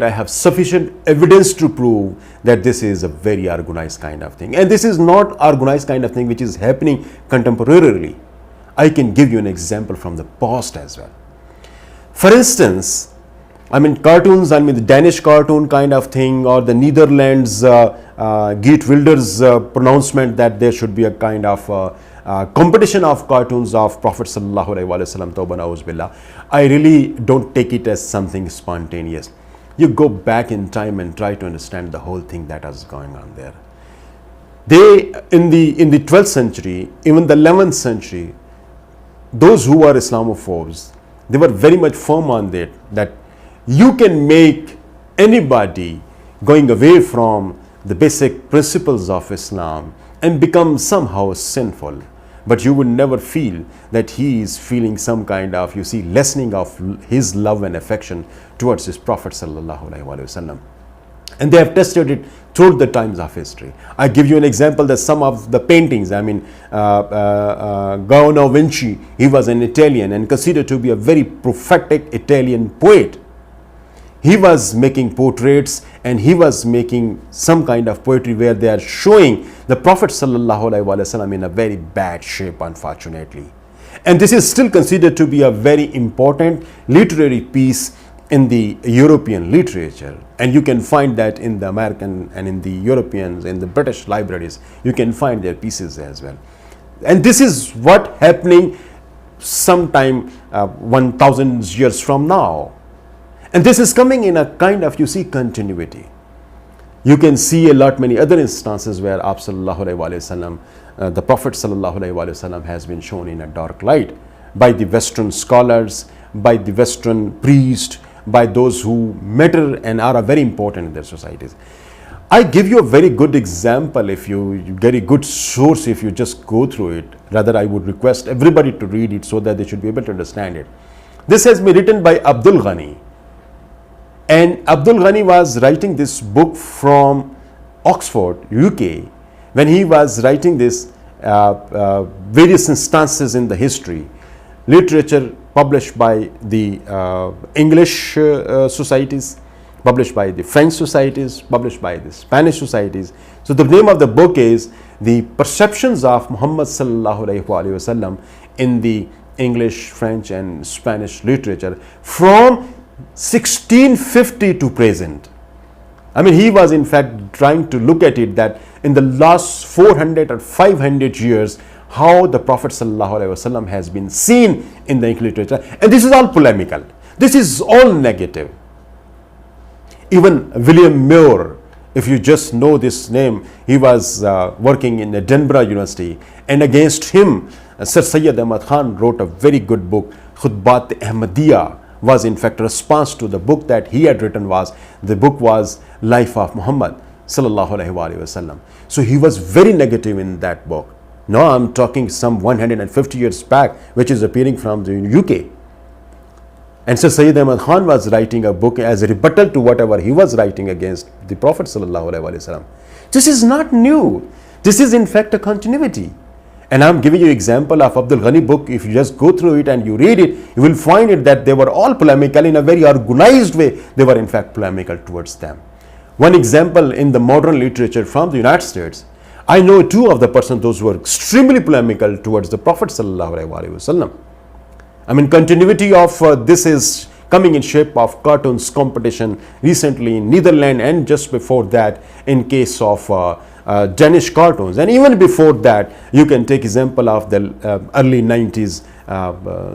I have sufficient evidence to prove that this is a very organized kind of thing. And this is not organized kind of thing which is happening contemporarily. I can give you an example from the past as well. For instance, cartoons, the Danish cartoon kind of thing, or the Netherlands Geert Wilders pronouncement that there should be a kind of competition of cartoons of Prophet sallallahu alaihi wasallam, tawba na'uz billah. I really don't take it as something spontaneous. You go back in time and try to understand the whole thing that is going on there. They, in the 12th century, even the 11th century, those who were Islamophobes, they were very much firm on that you can make anybody going away from the basic principles of Islam and become somehow sinful. But you would never feel that he is feeling some kind of, lessening of his love and affection towards his Prophet sallallahu alaihi wasallam. And they have tested it throughout the times of history. I give you an example that some of the paintings, Gaona Vinci, he was an Italian and considered to be a very prophetic Italian poet. He was making portraits and he was making some kind of poetry where they are showing the Prophet sallallahu alaihi wasallam in a very bad shape, unfortunately. And this is still considered to be a very important literary piece in the European literature. And you can find that in the American and in the Europeans, in the British libraries, you can find their pieces as well. And this is what happening sometime 1000 years from now. And this is coming in a kind of, continuity. You can see many other instances where the Prophet sallallahu alaihi wasallam has been shown in a dark light by the Western scholars, by the Western priests, by those who matter and are very important in their societies. I give you a very good example. If you get a good source, if you just go through it, rather I would request everybody to read it so that they should be able to understand it. This has been written by Abdul Ghani. And Abdul Ghani was writing this book from Oxford, UK, when he was writing this various instances in the history, literature published by the English societies, published by the French societies, published by the Spanish societies. So the name of the book is The Perceptions of Muhammad sallallahu alaihi wasallam in the English, French and Spanish literature from 1650 to present. He was in fact trying to look at it that in the last 400 or 500 years, how the Prophet sallallahu alaihi wasallam has been seen in the English literature. And this is all polemical. This is all negative. Even William Muir, if you just know this name, he was working in Edinburgh University, and against him, Sir Syed Ahmad Khan wrote a very good book, Khutbat Ahmadiyya, was in fact a response to the book that he had written. The book was Life of Muhammad sallallahu alaihi wasallam. So he was very negative in that book. Now I'm talking some 150 years back, which is appearing from the UK. And Sir Syed Ahmad Khan was writing a book as a rebuttal to whatever he was writing against the Prophet sallallahu alaihi wasallam. This is not new. This is in fact a continuity. And I'm giving you example of Abdul Ghani book. If you just go through it and you read it, you will find it that they were all polemical in a very organized way. They were in fact polemical towards them. One example in the modern literature from the United States, I know two of the persons those who were extremely polemical towards the Prophet sallallahu alaihi wasallam. Continuity of this is coming in shape of cartoons competition recently in Netherlands, and just before that in case of Danish cartoons, and even before that you can take example of the early 90s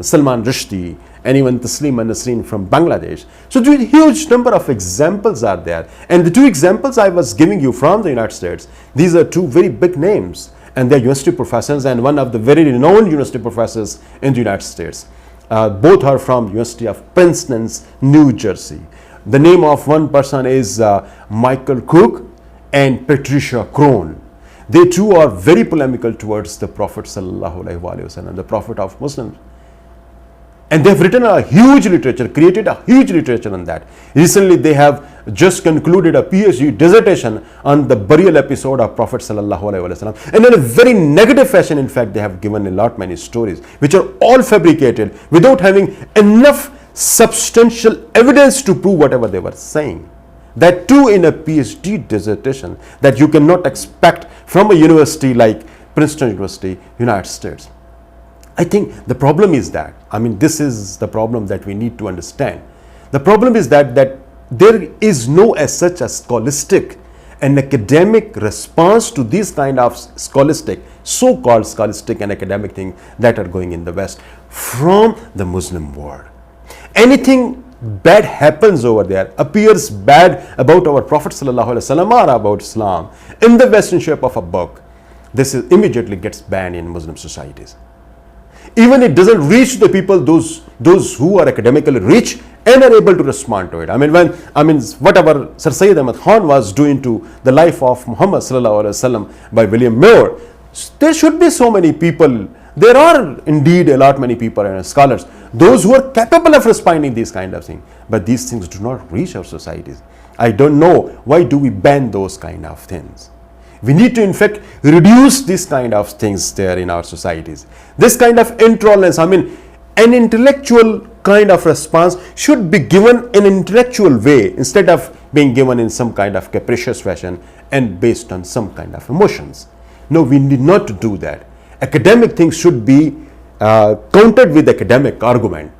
Salman Rushdie and even Taslima Nasreen from Bangladesh. So a huge number of examples are there, and the two examples I was giving you from the United States, these are two very big names, and they're university professors, and one of the very renowned university professors in the United States. Both are from University of Princeton, New Jersey. The name of one person is Michael Cook and Patricia Crone. They too are very polemical towards the Prophet sallallahu alaihi wasallam, the Prophet of Muslims. And they've written a huge literature, created a huge literature on that. Recently they have just concluded a PhD dissertation on the burial episode of Prophet sallallahu alaihi wasallam. And in a very negative fashion, in fact, they have given many stories which are all fabricated without having enough substantial evidence to prove whatever they were saying. that too in a PhD dissertation, that you cannot expect from a university like Princeton University, United States. I think the problem is that, this is the problem that we need to understand. The problem is that there is no as such a scholastic and academic response to these kind of scholastic, so-called scholastic and academic things that are going in the West from the Muslim world. Anything bad happens over there, appears bad about our Prophet ﷺ or about Islam in the Western shape of a book, this is immediately gets banned in Muslim societies. Even it doesn't reach the people, those who are academically rich and are able to respond to it. Whatever Sir Syed Ahmad Khan was doing to the life of Muhammad ﷺ by William Moore, there should be so many people. There are indeed a lot many people and scholars, those who are capable of responding these kind of things, but these things do not reach our societies. I don't know why do we ban those kind of things. We need to in fact reduce this kind of things there in our societies. This kind of intolerance, an intellectual kind of response should be given in an intellectual way instead of being given in some kind of capricious fashion and based on some kind of emotions. No, we need not to do that. Academic things should be countered with academic argument.